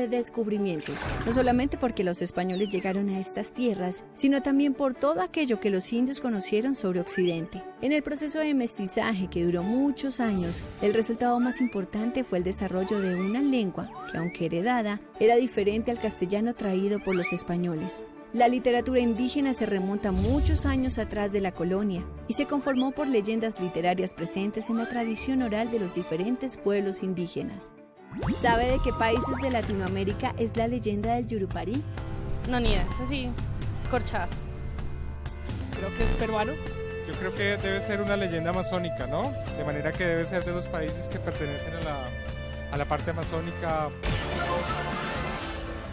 de descubrimientos, no solamente porque los españoles llegaron a estas tierras, sino también por todo aquello que los indios conocieron sobre Occidente. En el proceso de mestizaje que duró muchos años, el resultado más importante fue el desarrollo de una lengua que, aunque heredada, era diferente al castellano traído por los españoles. La literatura indígena se remonta muchos años atrás de la colonia y se conformó por leyendas literarias presentes en la tradición oral de los diferentes pueblos indígenas. ¿Sabe de qué países de Latinoamérica es la leyenda del Yurupari? No, ni idea, es así, corchada. Creo que es peruano. Yo creo que debe ser una leyenda amazónica, ¿no? De manera que debe ser de los países que pertenecen a la parte amazónica.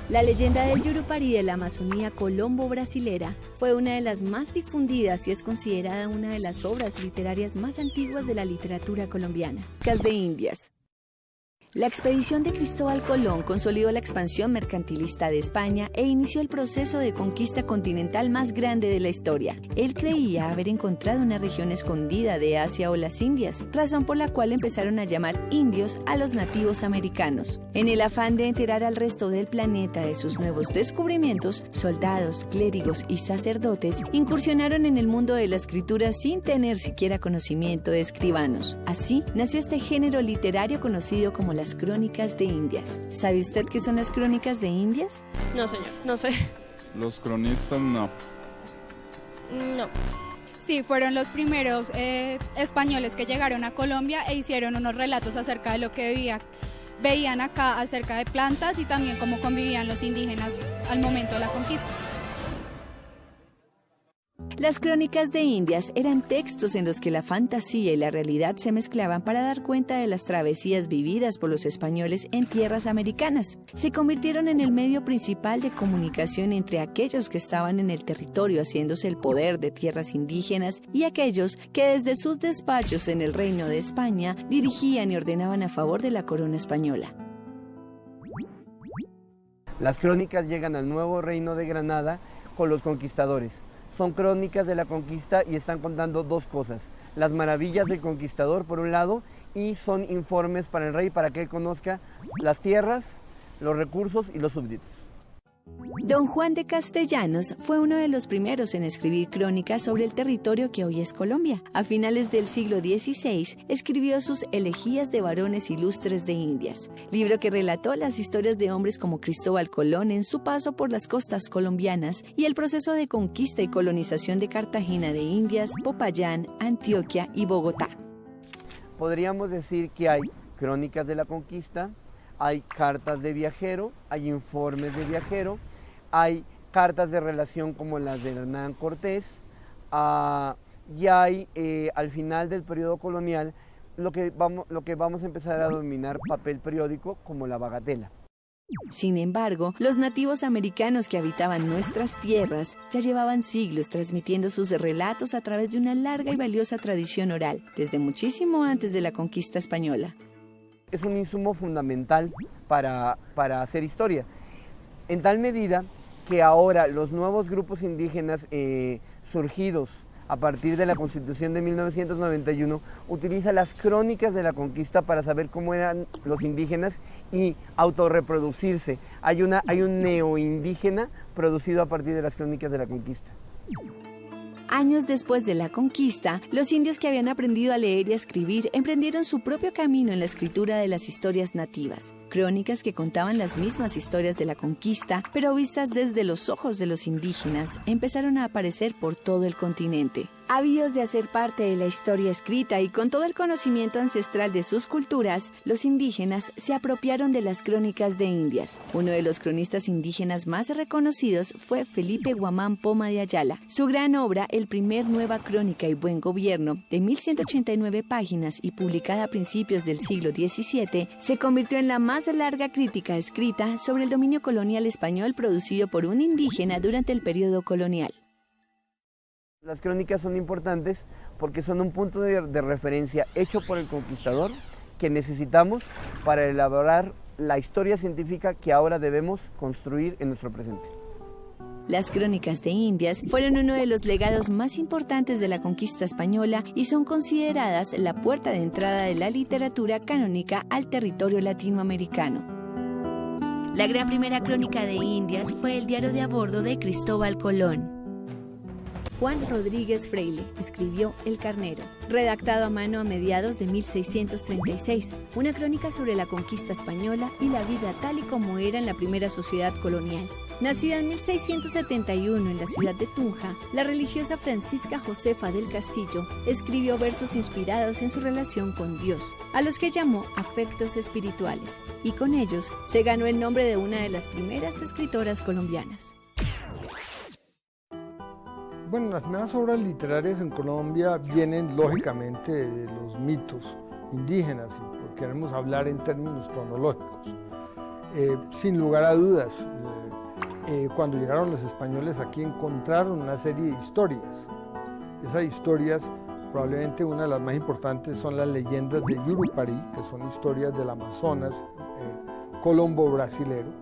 La leyenda del Yurupari de la Amazonía colombo-brasilera fue una de las más difundidas y es considerada una de las obras literarias más antiguas de la literatura colombiana. Cas de Indias. La expedición de Cristóbal Colón consolidó la expansión mercantilista de España e inició el proceso de conquista continental más grande de la historia. Él creía haber encontrado una región escondida de Asia o las Indias, razón por la cual empezaron a llamar indios a los nativos americanos. En el afán de enterar al resto del planeta de sus nuevos descubrimientos, soldados, clérigos y sacerdotes incursionaron en el mundo de la escritura sin tener siquiera conocimiento de escribanos. Así nació este género literario conocido como las Crónicas de Indias. ¿Sabe usted qué son las Crónicas de Indias? No, señor, no sé. Los cronistas no. No. Sí, fueron los primeros españoles que llegaron a Colombia e hicieron unos relatos acerca de lo que veían acá, acerca de plantas y también cómo convivían los indígenas al momento de la conquista. Las Crónicas de Indias eran textos en los que la fantasía y la realidad se mezclaban para dar cuenta de las travesías vividas por los españoles en tierras americanas. Se convirtieron en el medio principal de comunicación entre aquellos que estaban en el territorio haciéndose el poder de tierras indígenas y aquellos que desde sus despachos en el Reino de España dirigían y ordenaban a favor de la corona española. Las crónicas llegan al nuevo Reino de Granada con los conquistadores. Son crónicas de la conquista y están contando dos cosas: las maravillas del conquistador por un lado, y son informes para el rey para que él conozca las tierras, los recursos y los súbditos. Don Juan de Castellanos fue uno de los primeros en escribir crónicas sobre el territorio que hoy es Colombia. A finales del siglo XVI escribió sus Elegías de varones ilustres de Indias, libro que relató las historias de hombres como Cristóbal Colón en su paso por las costas colombianas y el proceso de conquista y colonización de Cartagena de Indias, Popayán, Antioquia y Bogotá. Podríamos decir que hay crónicas de la conquista, hay cartas de viajero, hay informes de viajero, hay cartas de relación como las de Hernán Cortés, y hay al final del periodo colonial lo que vamos a empezar a denominar papel periódico como la bagatela. Sin embargo, los nativos americanos que habitaban nuestras tierras ya llevaban siglos transmitiendo sus relatos a través de una larga y valiosa tradición oral, desde muchísimo antes de la conquista española. Es un insumo fundamental para hacer historia, en tal medida que ahora los nuevos grupos indígenas surgidos a partir de la Constitución de 1991 utilizan las crónicas de la conquista para saber cómo eran los indígenas y autorreproducirse. Hay un neoindígena producido a partir de las crónicas de la conquista. Años después de la conquista, los indios que habían aprendido a leer y a escribir emprendieron su propio camino en la escritura de las historias nativas, crónicas que contaban las mismas historias de la conquista, pero vistas desde los ojos de los indígenas, empezaron a aparecer por todo el continente. Ávidos de hacer parte de la historia escrita y con todo el conocimiento ancestral de sus culturas, los indígenas se apropiaron de las Crónicas de Indias. Uno de los cronistas indígenas más reconocidos fue Felipe Guamán Poma de Ayala. Su gran obra, El primer Nueva Crónica y Buen Gobierno, de 1189 páginas y publicada a principios del siglo XVII, se convirtió en la más larga crítica escrita sobre el dominio colonial español producido por un indígena durante el periodo colonial. Las crónicas son importantes porque son un punto de referencia hecho por el conquistador que necesitamos para elaborar la historia científica que ahora debemos construir en nuestro presente. Las Crónicas de Indias fueron uno de los legados más importantes de la conquista española y son consideradas la puerta de entrada de la literatura canónica al territorio latinoamericano. La gran primera crónica de Indias fue el diario de a bordo de Cristóbal Colón. Juan Rodríguez Freile escribió El Carnero, redactado a mano a mediados de 1636, una crónica sobre la conquista española y la vida tal y como era en la primera sociedad colonial. Nacida en 1671 en la ciudad de Tunja, la religiosa Francisca Josefa del Castillo escribió versos inspirados en su relación con Dios, a los que llamó afectos espirituales, y con ellos se ganó el nombre de una de las primeras escritoras colombianas. Bueno, las primeras obras literarias en Colombia vienen lógicamente de los mitos indígenas, y queremos hablar en términos cronológicos. Sin lugar a dudas, cuando llegaron los españoles aquí encontraron una serie de historias. Esas historias, probablemente una de las más importantes, son las leyendas de Yurupari, que son historias del Amazonas colombo brasilero.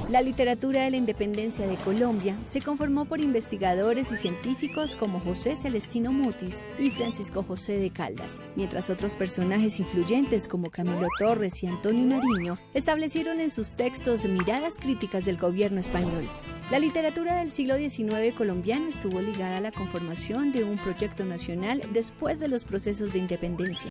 La literatura de la independencia de Colombia se conformó por investigadores y científicos como José Celestino Mutis y Francisco José de Caldas, mientras otros personajes influyentes como Camilo Torres y Antonio Nariño establecieron en sus textos miradas críticas del gobierno español. La literatura del siglo XIX colombiana estuvo ligada a la conformación de un proyecto nacional después de los procesos de independencia.